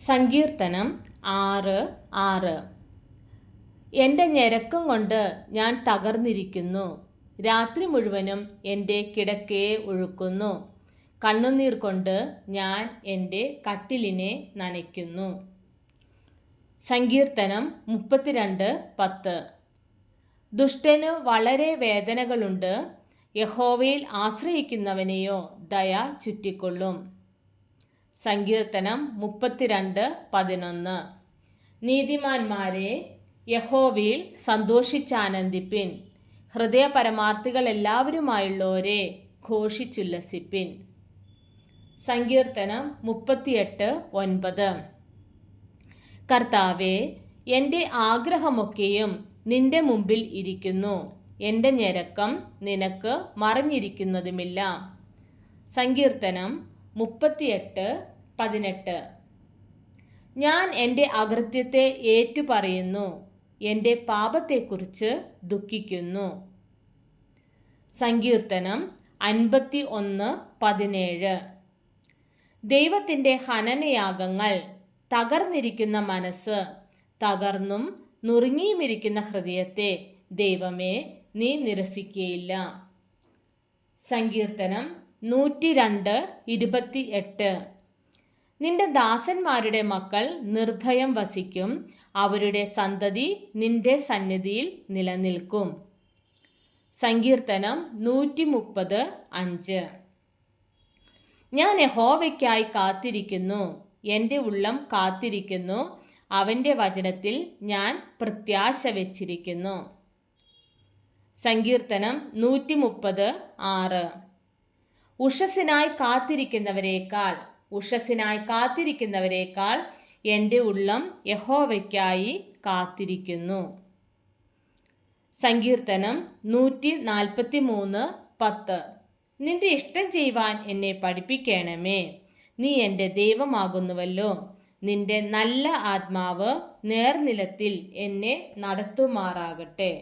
സങ്കീർത്തനം 6:6. എൻ്റെ ഞരക്കം കൊണ്ട് ഞാൻ തകർന്നിരിക്കുന്നു. രാത്രി മുഴുവനും എൻ്റെ കിടക്കയെ ഒഴുക്കുന്നു. കണ്ണുനീർ കൊണ്ട് ഞാൻ എൻ്റെ കട്ടിലിനെ നനയ്ക്കുന്നു. സങ്കീർത്തനം 32:10. ദുഷ്ടന് വളരെ വേദനകളുണ്ട്. യഹോവയിൽ ആശ്രയിക്കുന്നവനെയോ ദയ ചുറ്റിക്കൊള്ളും. സങ്കീർത്തനം 32:11. നീതിമാന്മാരെ, യഹോവയിൽ സന്തോഷിച്ചാനന്ദിപ്പിൻ. ഹൃദയപരമാർത്ഥികൾ എല്ലാവരുമായുള്ളവരെ ഘോഷിച്ചുല്ലസിപ്പിൻ. സങ്കീർത്തനം 38:9. കർത്താവേ, എൻ്റെ ആഗ്രഹമൊക്കെയും നിന്റെ മുമ്പിൽ ഇരിക്കുന്നു. എൻ്റെ ഞരക്കം നിനക്ക് മറഞ്ഞിരിക്കുന്നതുമില്ല. സങ്കീർത്തനം 38:18. ഞാൻ എൻ്റെ അകൃത്യത്തെ ഏറ്റുപറയുന്നു. എൻ്റെ പാപത്തെക്കുറിച്ച് ദുഃഖിക്കുന്നു. സങ്കീർത്തനം 51:17. ദൈവത്തിൻ്റെ ഹനനയാഗങ്ങൾ, തകർന്നിരിക്കുന്ന മനസ്സ്, തകർന്നും നുറുങ്ങിയുമിരിക്കുന്ന ഹൃദയത്തെ ദൈവമേ നീ നിരസിക്കുകയില്ല. സങ്കീർത്തനം 102:28. നിന്റെ ദാസന്മാരുടെ മക്കൾ നിർഭയം വസിക്കും. അവരുടെ സന്തതി നിന്റെ സന്നിധിയിൽ നിലനിൽക്കും. സങ്കീർത്തനം 130:5. ഞാൻ യഹോവയ്ക്കായി കാത്തിരിക്കുന്നു. എൻ്റെ ഉള്ളം കാത്തിരിക്കുന്നു. അവൻ്റെ വചനത്തിൽ ഞാൻ പ്രത്യാശ വച്ചിരിക്കുന്നു. സങ്കീർത്തനം 130:6. ഉഷസ്സിനായി കാത്തിരിക്കുന്നവരേക്കാൾ എൻ്റെ ഉള്ളം യഹോവയ്ക്കായി കാത്തിരിക്കുന്നു. സങ്കീർത്തനം 143:10. നിന്റെ ഇഷ്ടം ചെയ്യുവാൻ എന്നെ പഠിപ്പിക്കണമേ. നീ എൻ്റെ ദൈവമാകുന്നുവല്ലോ. നിന്റെ നല്ല ആത്മാവ് നേർനിലത്തിൽ എന്നെ നടത്തുമാറാകട്ടെ.